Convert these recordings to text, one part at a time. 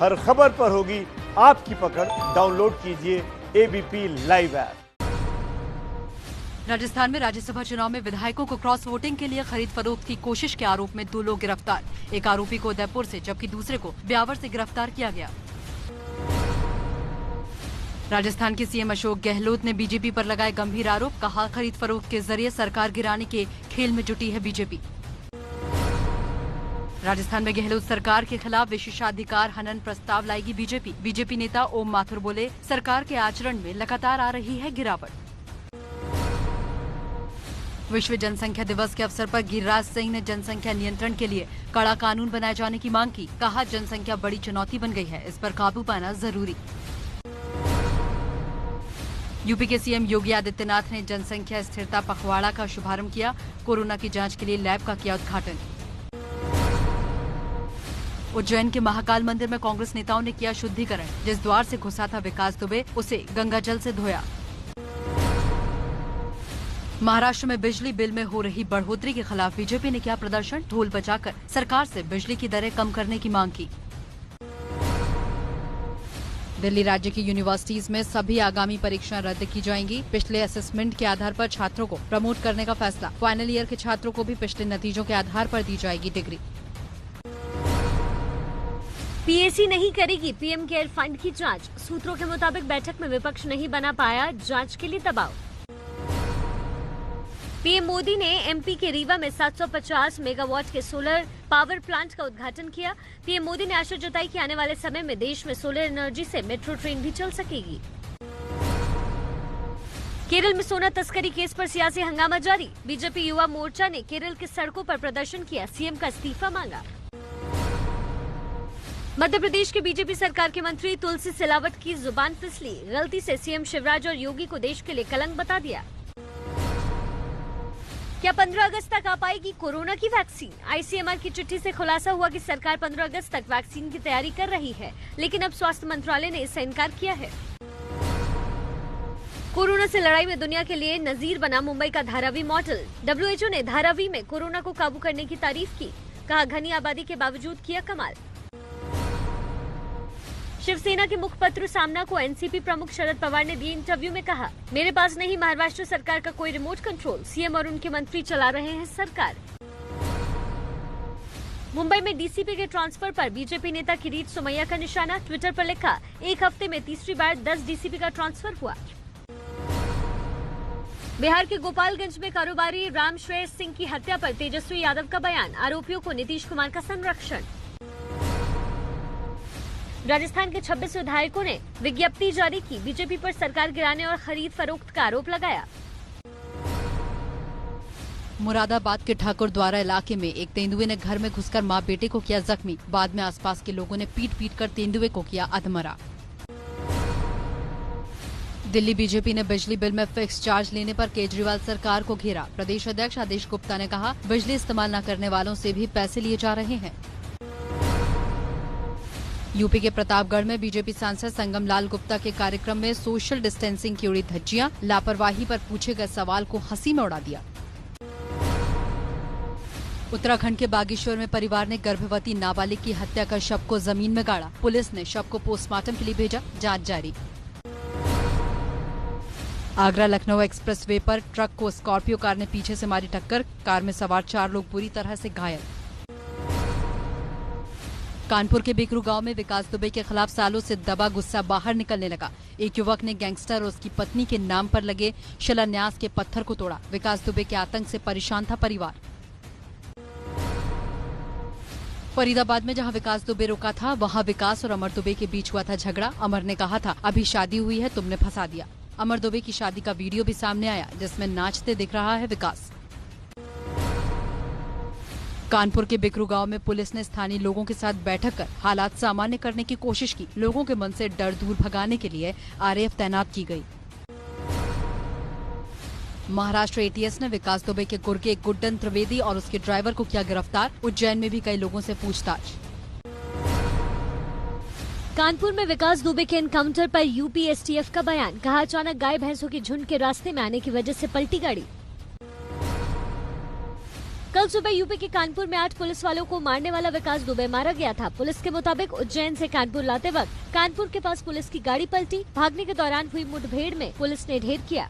हर खबर पर होगी आपकी पकड़। डाउनलोड कीजिए एबीपी लाइव ऐप। राजस्थान में राज्यसभा चुनाव में विधायकों को क्रॉस वोटिंग के लिए खरीद फरोख्त की कोशिश के आरोप में 2 लोग गिरफ्तार। एक आरोपी को उदयपुर से जबकि दूसरे को ब्यावर से गिरफ्तार किया गया। राजस्थान के सीएम अशोक गहलोत ने बीजेपी पर लगाए गंभीर आरोप। कहा, खरीद फरोख्त के जरिए सरकार गिराने के खेल में जुटी है बीजेपी। राजस्थान में गहलोत सरकार के खिलाफ विशेषाधिकार हनन प्रस्ताव लाएगी बीजेपी। बीजेपी नेता ओम माथुर बोले, सरकार के आचरण में लगातार आ रही है गिरावट। विश्व जनसंख्या दिवस के अवसर पर गिरिराज सिंह ने जनसंख्या नियंत्रण के लिए कड़ा कानून बनाए जाने की मांग की। कहा, जनसंख्या बड़ी चुनौती बन गई है, इस पर काबू पाना जरूरी। यूपी के सीएम योगी आदित्यनाथ ने जनसंख्या स्थिरता पखवाड़ा का शुभारंभ किया। कोरोना की जांच के लिए लैब का किया उद्घाटन। उज्जैन के महाकाल मंदिर में कांग्रेस नेताओं ने किया शुद्धिकरण। जिस द्वार से घुसा था विकास दुबे, उसे गंगा जल से धोया। महाराष्ट्र में बिजली बिल में हो रही बढ़ोतरी के खिलाफ बीजेपी ने किया प्रदर्शन। ढोल बजाकर सरकार से बिजली की दरें कम करने की मांग की। दिल्ली राज्य की यूनिवर्सिटीज में सभी आगामी परीक्षाएं रद्द की जाएंगी। पिछले असेसमेंट के आधार पर छात्रों को प्रमोट करने का फैसला। फाइनल ईयर के छात्रों को भी पिछले नतीजों के आधार पर दी जाएगी डिग्री। पीएसी नहीं करेगी पीएम केयर फंड की जांच। सूत्रों के मुताबिक बैठक में विपक्ष नहीं बना पाया जांच के लिए दबाव। पीएम मोदी ने एमपी के रीवा में 750 मेगावाट के सोलर पावर प्लांट का उद्घाटन किया। पीएम मोदी ने आशा जताई कि आने वाले समय में देश में सोलर एनर्जी से मेट्रो ट्रेन भी चल सकेगी। केरल में सोना तस्करी केस पर सियासी हंगामा जारी। बीजेपी युवा मोर्चा ने केरल की सड़कों पर प्रदर्शन किया, सीएम का इस्तीफा मांगा। मध्य प्रदेश के बीजेपी सरकार के मंत्री तुलसी सिलावट की जुबान फिसली। गलती से सीएम शिवराज और योगी को देश के लिए कलंक बता दिया। क्या 15 अगस्त तक आ पाएगी कोरोना की वैक्सीन? आईसीएमआर की चिट्ठी से खुलासा हुआ कि सरकार 15 अगस्त तक वैक्सीन की तैयारी कर रही है, लेकिन अब स्वास्थ्य मंत्रालय ने इससे इनकार किया है। कोरोना से लड़ाई में दुनिया के लिए नजीर बना मुंबई का धारावी मॉडल। डब्ल्यूएचओ ने धारावी में कोरोना को काबू करने की तारीफ की। कहा, घनी आबादी के बावजूद किया कमाल। शिवसेना के मुखपत्र सामना को एनसीपी प्रमुख शरद पवार ने दिए इंटरव्यू में कहा, मेरे पास नहीं महाराष्ट्र सरकार का कोई रिमोट कंट्रोल, सीएम और उनके मंत्री चला रहे हैं सरकार। मुंबई में डीसीपी के ट्रांसफर पर बीजेपी नेता किरीट सोमैया का निशाना। ट्विटर पर लिखा, एक हफ्ते में तीसरी बार 10 डीसीपी का ट्रांसफर हुआ। बिहार के गोपालगंज में कारोबारी राम श्रेयस सिंह की हत्या पर तेजस्वी यादव का बयान। आरोपियों को नीतीश कुमार का संरक्षण। राजस्थान के 26 विधायकों ने विज्ञप्ति जारी की। बीजेपी पर सरकार गिराने और खरीद फरोख्त का आरोप लगाया। मुरादाबाद के ठाकुर द्वारा इलाके में एक तेंदुए ने घर में घुसकर मां बेटे को किया जख्मी। बाद में आसपास के लोगों ने पीट कर तेंदुए को किया अधमरा। दिल्ली बीजेपी ने बिजली बिल में फिक्स चार्ज लेने पर केजरीवाल सरकार को घेरा। प्रदेश अध्यक्ष आदेश गुप्ता ने कहा, बिजली इस्तेमाल न करने वालों से भी पैसे लिए जा रहे हैं। यूपी के प्रतापगढ़ में बीजेपी सांसद संगम लाल गुप्ता के कार्यक्रम में सोशल डिस्टेंसिंग की उड़ी धज्जियां। लापरवाही पर पूछे गए सवाल को हंसी में उड़ा दिया। उत्तराखंड के बागेश्वर में परिवार ने गर्भवती नाबालिग की हत्या कर शव को जमीन में गाड़ा। पुलिस ने शव को पोस्टमार्टम के लिए भेजा, जांच जारी। आगरा लखनऊ एक्सप्रेसवे पर ट्रक को स्कॉर्पियो कार ने पीछे से मारी टक्कर। कार में सवार 4 लोग बुरी तरह से घायल। कानपुर के बिकरू गांव में विकास दुबे के खिलाफ सालों से दबा गुस्सा बाहर निकलने लगा। एक युवक ने गैंगस्टर और उसकी पत्नी के नाम पर लगे शिलान्यास के पत्थर को तोड़ा। विकास दुबे के आतंक से परेशान था परिवार। फरीदाबाद में जहां विकास दुबे रुका था, वहां विकास और अमर दुबे के बीच हुआ था झगड़ा। अमर ने कहा था, अभी शादी हुई है, तुमने फंसा दिया। अमर दुबे की शादी का वीडियो भी सामने आया, जिसमें नाचते दिख रहा है विकास। कानपुर के बिकरू गांव में पुलिस ने स्थानीय लोगों के साथ बैठक कर हालात सामान्य करने की कोशिश की। लोगों के मन से डर दूर भगाने के लिए आरएएफ तैनात की गई। महाराष्ट्र एटीएस ने विकास दुबे के गुर्गे गुड्डन त्रिवेदी और उसके ड्राइवर को किया गिरफ्तार। उज्जैन में भी कई लोगों से पूछताछ। कानपुर में विकास दुबे के एनकाउंटर पर यूपी एसटीएफ का बयान। कहा, अचानक गाय भैंसों के झुंड के रास्ते में आने की वजह से पलटी गाड़ी। कल सुबह यूपी के कानपुर में 8 पुलिस वालों को मारने वाला विकास दुबे मारा गया था। पुलिस के मुताबिक उज्जैन से कानपुर लाते वक्त कानपुर के पास पुलिस की गाड़ी पलटी। भागने के दौरान हुई मुठभेड़ में पुलिस ने ढेर किया।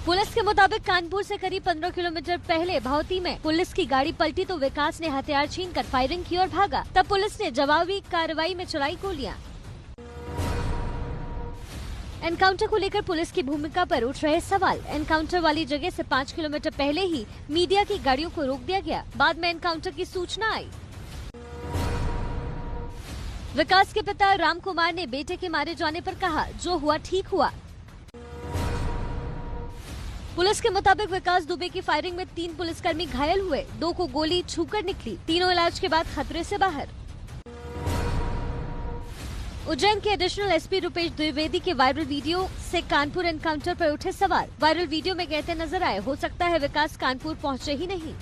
पुलिस के मुताबिक कानपुर से करीब 15 किलोमीटर पहले भौती में पुलिस की गाड़ी पलटी तो विकास ने हथियार छीनकर फायरिंग की और भागा। तब पुलिस ने जवाबी कार्रवाई में चलाई गोलियां। एनकाउंटर को लेकर पुलिस की भूमिका पर उठ रहे सवाल। एनकाउंटर वाली जगह से 5 किलोमीटर पहले ही मीडिया की गाड़ियों को रोक दिया गया। बाद में एनकाउंटर की सूचना आई। विकास के पिता राम कुमार ने बेटे के मारे जाने पर कहा, जो हुआ ठीक हुआ। पुलिस के मुताबिक विकास दुबे की फायरिंग में 3 पुलिसकर्मी घायल हुए, 2 को गोली छूकर निकली। तीनों इलाज के बाद खतरे से बाहर। उज्जैन के एडिशनल एसपी रुपेश द्विवेदी के वायरल वीडियो से कानपुर एनकाउंटर पर उठे सवाल। वायरल वीडियो में कहते नजर आए, हो सकता है विकास कानपुर पहुंचे ही नहीं।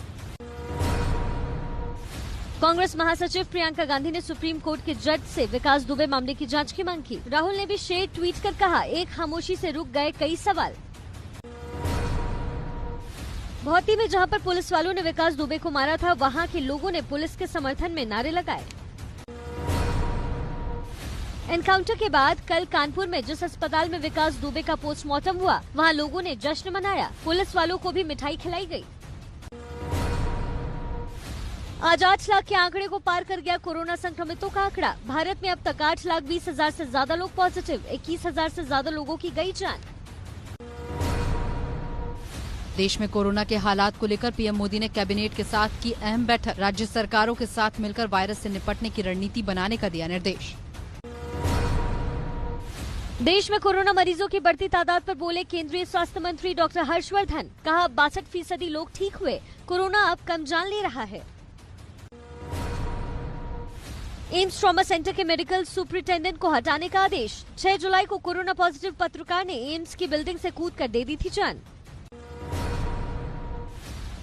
कांग्रेस महासचिव प्रियंका गांधी ने सुप्रीम कोर्ट के जज से विकास दुबे मामले की जांच की मांग की। राहुल ने भी शेर ट्वीट कर कहा, एक खामोशी से रुक गए कई सवाल। भौती में जहां पर पुलिस वालों ने विकास दुबे को मारा था, वहां के लोगों ने पुलिस के समर्थन में नारे लगाए। एनकाउंटर के बाद कल कानपुर में जिस अस्पताल में विकास दुबे का पोस्टमार्टम हुआ, वहां लोगों ने जश्न मनाया। पुलिस वालों को भी मिठाई खिलाई गई। आज 8 लाख के आंकड़े को पार कर गया कोरोना संक्रमितों का आंकड़ा। भारत में अब तक 8,20,000 से ज्यादा लोग पॉजिटिव, 21,000 से ज्यादा लोगों की गई जान। देश में कोरोना के हालात को लेकर पीएम मोदी ने कैबिनेट के साथ की अहम बैठक। राज्य सरकारों के साथ मिलकर वायरस से निपटने की रणनीति बनाने का दिया निर्देश। देश में कोरोना मरीजों की बढ़ती तादाद पर बोले केंद्रीय स्वास्थ्य मंत्री डॉक्टर हर्षवर्धन। कहा, 62% लोग ठीक हुए, कोरोना अब कम जान ले रहा है। एम्स ट्रॉमा सेंटर के मेडिकल सुपरिटेंडेंट को हटाने का आदेश। 6 जुलाई को कोरोना पॉजिटिव पत्रकार ने एम्स की बिल्डिंग से कूदकर दे दी थी जान।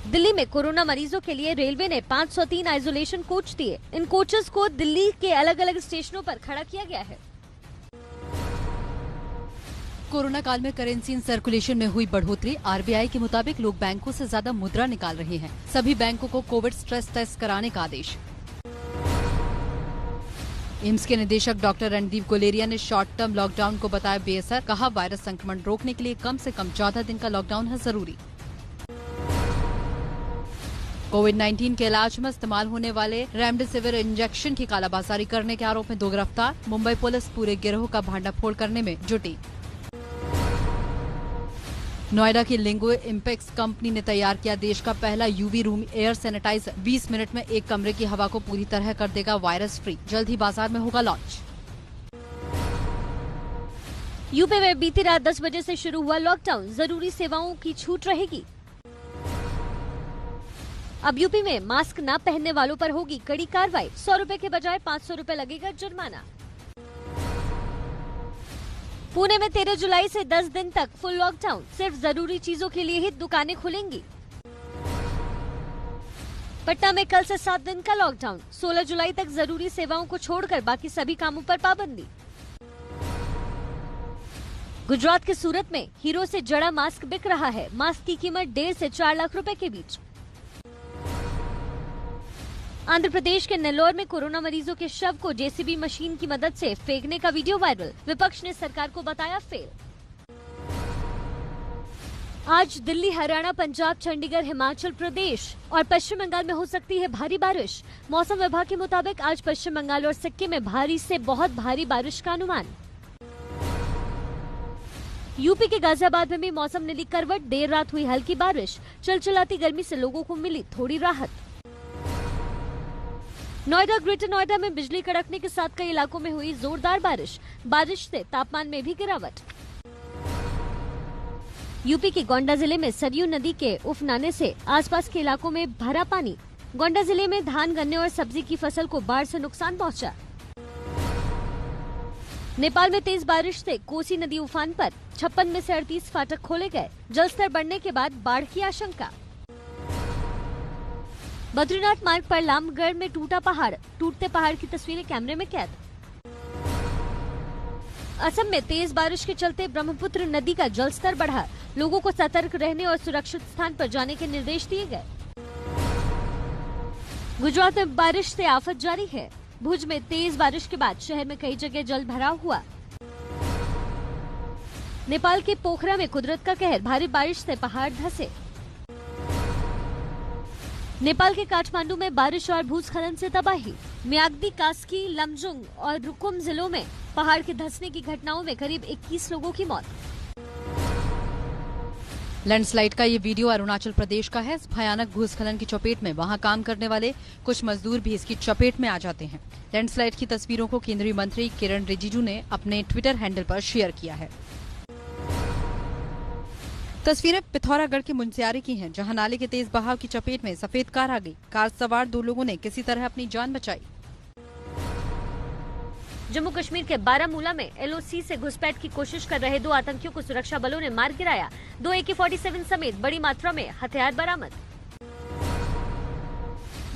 दिल्ली में कोरोना मरीजों के लिए रेलवे ने 503 आइसोलेशन कोच दिए। इन कोचेस को दिल्ली के अलग अलग स्टेशनों पर खड़ा किया गया है। कोरोना काल में करेंसी इन सर्कुलेशन में हुई बढ़ोतरी। आरबीआई के मुताबिक लोग बैंकों से ज्यादा मुद्रा निकाल रहे हैं। सभी बैंकों को कोविड स्ट्रेस टेस्ट कराने का आदेश। एम्स के निदेशक डॉक्टर रणदीप गुलेरिया ने शॉर्ट टर्म लॉकडाउन को बताया बेअसर। कहा, वायरस संक्रमण रोकने के लिए कम से कम 14 दिन का लॉकडाउन है जरूरी। कोविड-19 के इलाज में इस्तेमाल होने वाले रेमडेसिविर इंजेक्शन की कालाबाजारी करने के आरोप में 2 गिरफ्तार। मुंबई पुलिस पूरे गिरोह का भांडाफोड़ करने में जुटी। नोएडा की लिंगो इम्पेक्स कंपनी ने तैयार किया देश का पहला UV room air sanitizer. 20 minute में एक कमरे की हवा को पूरी तरह कर देगा वायरस फ्री। जल्द ही बाजार में होगा लॉन्च। यूपी में बीती रात 10 बजे से शुरू हुआ लॉकडाउन। जरूरी सेवाओं की छूट रहेगी। अब यूपी में मास्क न पहनने वालों पर होगी कड़ी कार्रवाई। 100 रुपए के बजाय 500 रुपए लगेगा जुर्माना। पुणे में 13 जुलाई से 10 दिन तक फुल लॉकडाउन। सिर्फ जरूरी चीजों के लिए ही दुकानें खुलेंगी। पटना में कल से 7 दिन का लॉकडाउन। 16 जुलाई तक जरूरी सेवाओं को छोड़कर बाकी सभी कामों पर पाबंदी। गुजरात के सूरत में हीरो से जड़ा मास्क बिक रहा है। मास्क की कीमत 1.5 से 4 लाख रुपए के बीच। आंध्र प्रदेश के नेल्लोर में कोरोना मरीजों के शव को जेसीबी मशीन की मदद से फेंकने का वीडियो वायरल। विपक्ष ने सरकार को बताया फेल। आज दिल्ली, हरियाणा, पंजाब, चंडीगढ़, हिमाचल प्रदेश और पश्चिम बंगाल में हो सकती है भारी बारिश। मौसम विभाग के मुताबिक आज पश्चिम बंगाल और सिक्किम में भारी से बहुत भारी बारिश का अनुमान। यूपी के गाजियाबाद में भी मौसम ने ली करवट। देर रात हुई हल्की बारिश। चिलचिलाती गर्मी से लोगों को मिली थोड़ी राहत। नोएडा, ग्रेटर नोएडा में बिजली कड़कने के साथ कई इलाकों में हुई जोरदार बारिश। बारिश से तापमान में भी गिरावट। यूपी के गोंडा जिले में सरयू नदी के उफनाने से आसपास के इलाकों में भरा पानी। गोंडा जिले में धान, गन्ने और सब्जी की फसल को बाढ़ से नुकसान पहुंचा। नेपाल में तेज बारिश से कोसी नदी उफान पर। 56 में से 38 फाटक खोले गए। जलस्तर बढ़ने के बाद बाढ़ की आशंका। बद्रीनाथ मार्ग पर लामगढ़ में टूटा पहाड़। टूटते पहाड़ की तस्वीरें कैमरे में कैद। असम में तेज बारिश के चलते ब्रह्मपुत्र नदी का जलस्तर बढ़ा। लोगों को सतर्क रहने और सुरक्षित स्थान पर जाने के निर्देश दिए गए। गुजरात में बारिश से आफत जारी है। भुज में तेज बारिश के बाद शहर में कई जगह जल भराव हुआ। नेपाल के पोखरा में कुदरत का कहर, भारी बारिश से पहाड़ धंसे। नेपाल के काठमांडू में बारिश और भूस्खलन से तबाही। म्याग्दी, कास्की, लमजुंग और रुकुम जिलों में पहाड़ के धंसने की घटनाओं में करीब 21 लोगों की मौत। लैंडस्लाइड का ये वीडियो अरुणाचल प्रदेश का है। इस भयानक भूस्खलन की चपेट में वहां काम करने वाले कुछ मजदूर भी इसकी चपेट में आ जाते हैं। लैंडस्लाइड की तस्वीरों को केंद्रीय मंत्री किरण रिजिजू ने अपने ट्विटर हैंडल पर शेयर किया है। तस्वीरें पिथौरागढ़ के मुंशियारी की हैं, जहां नाले के तेज बहाव की चपेट में सफेद कार आ गई। कार सवार 2 लोगों ने किसी तरह अपनी जान बचाई। जम्मू कश्मीर के बारामूला में एलओसी से घुसपैठ की कोशिश कर रहे 2 आतंकियों को सुरक्षा बलों ने मार गिराया। 2 AK-47 समेत बड़ी मात्रा में हथियार बरामद।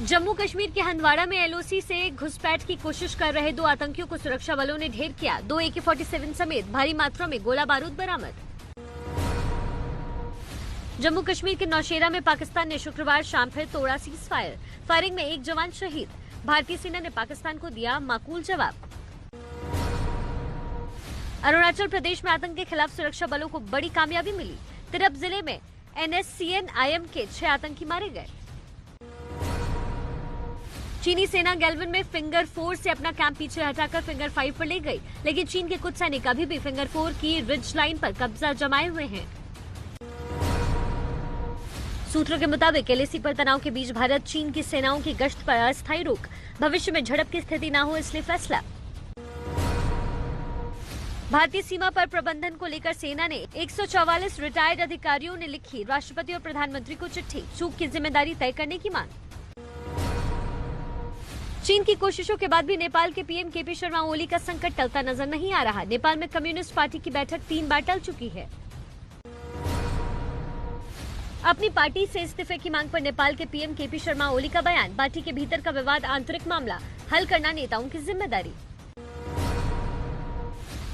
जम्मू कश्मीर के हंदवाड़ा में एलओसी से घुसपैठ की कोशिश कर रहे 2 आतंकियों को सुरक्षा बलों ने ढेर किया। 2 AK-47 समेत भारी मात्रा में गोला बारूद बरामद। जम्मू कश्मीर के नौशेरा में पाकिस्तान ने शुक्रवार शाम फिर तोड़ा सीज फायर। फायरिंग में 1 जवान शहीद। भारतीय सेना ने पाकिस्तान को दिया माकूल जवाब। अरुणाचल प्रदेश में आतंक के खिलाफ सुरक्षा बलों को बड़ी कामयाबी मिली। तिरप जिले में NSCN-IM के 6 आतंकी मारे गए। चीनी सेना गैल्वन में फिंगर 4 से अपना कैंप पीछे हटाकर फिंगर 5 पर ले गई, लेकिन चीन के कुछ सैनिक अभी भी फिंगर 4 की रिज लाइन पर कब्जा जमाए हुए हैं। सूत्रों के मुताबिक LAC पर तनाव के बीच भारत चीन की सेनाओं की गश्त पर अस्थायी रोक। भविष्य में झड़प की स्थिति न हो, इसलिए फैसला। भारतीय सीमा पर प्रबंधन को लेकर सेना ने 144 रिटायर्ड अधिकारियों ने लिखी राष्ट्रपति और प्रधानमंत्री को चिट्ठी। चूक की जिम्मेदारी तय करने की मांग। चीन की कोशिशों के बाद भी नेपाल के PM KP शर्मा ओली का संकट टलता नजर नहीं आ रहा। नेपाल में कम्युनिस्ट पार्टी की बैठक 3 बार टल चुकी है। अपनी पार्टी से इस्तीफे की मांग पर नेपाल के PM KP शर्मा ओली का बयान। पार्टी के भीतर का विवाद आंतरिक मामला, हल करना नेताओं की जिम्मेदारी।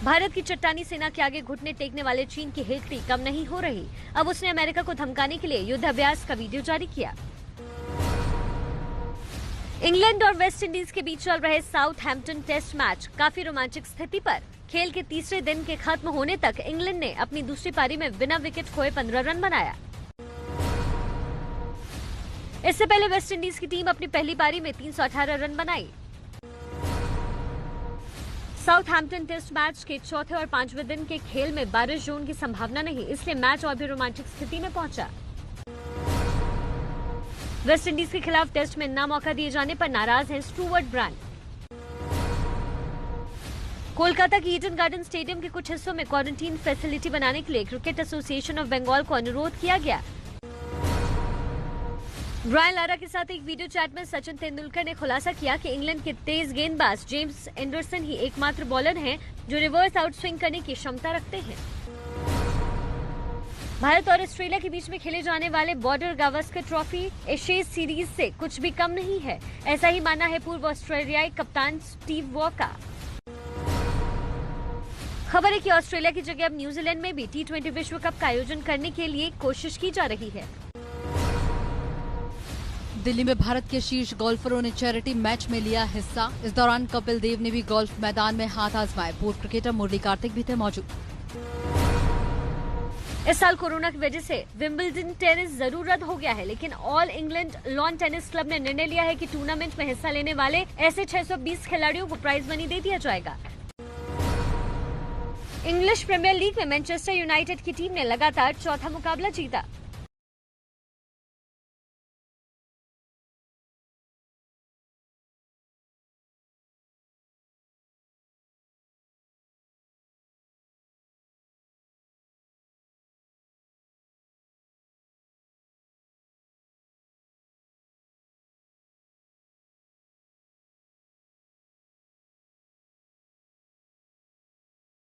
भारत की चट्टानी सेना के आगे घुटने टेकने वाले चीन की हिलती कम नहीं हो रही। अब उसने अमेरिका को धमकाने के लिए युद्धाभ्यास का वीडियो जारी किया। इंग्लैंड और वेस्ट इंडीज के बीच चल रहे साउथहैम्पटन टेस्ट मैच काफी रोमांचक स्थिति पर। खेल के तीसरे दिन के खत्म होने तक इंग्लैंड ने अपनी दूसरी पारी में बिना विकेट खोए 15 रन बनाया। इससे पहले वेस्ट इंडीज की टीम अपनी पहली पारी में 318 रन बनाई। साउथहैम्पटन टेस्ट मैच के चौथे और 5वें दिन के खेल में बारिश जोन की संभावना नहीं, इसलिए मैच और भी रोमांचक स्थिति में पहुंचा। वेस्ट इंडीज के खिलाफ टेस्ट में ना मौका दिए जाने पर नाराज हैं स्टुअर्ट ब्रांड। कोलकाता की ईडन गार्डन स्टेडियम के कुछ हिस्सों में क्वारंटीन फैसिलिटी बनाने के लिए क्रिकेट एसोसिएशन ऑफ बंगाल को अनुरोध किया गया। ब्रायन लारा के साथ एक वीडियो चैट में सचिन तेंदुलकर ने खुलासा किया कि इंग्लैंड के तेज गेंदबाज जेम्स एंडरसन ही एकमात्र बॉलर हैं जो रिवर्स आउट स्विंग करने की क्षमता रखते हैं। भारत और ऑस्ट्रेलिया के बीच में खेले जाने वाले border Gavaskar trophy Ashes series से कुछ भी कम नहीं है, ऐसा ही मानना है पूर्व ऑस्ट्रेलियाई कप्तान स्टीव वॉ का। खबर है कि ऑस्ट्रेलिया की जगह अब न्यूजीलैंड में भी T20 विश्व कप का आयोजन करने के लिए कोशिश की जा रही है। दिल्ली में भारत के शीर्ष गोल्फरों ने चैरिटी मैच में लिया हिस्सा। इस दौरान कपिल देव ने भी गोल्फ मैदान में हाथ आजमाए। पूर्व क्रिकेटर मुरली कार्तिक भी थे मौजूद। इस साल कोरोना की वजह से विंबलडन टेनिस जरूर रद्द हो गया है, लेकिन all England lawn tennis club ने निर्णय लिया है कि टूर्नामेंट में हिस्सा लेने वाले ऐसे 620 खिलाड़ियों को प्राइज मनी दे दिया जाएगा। इंग्लिश प्रीमियर लीग में मैनचेस्टर यूनाइटेड की टीम ने लगातार चौथा मुकाबला जीता।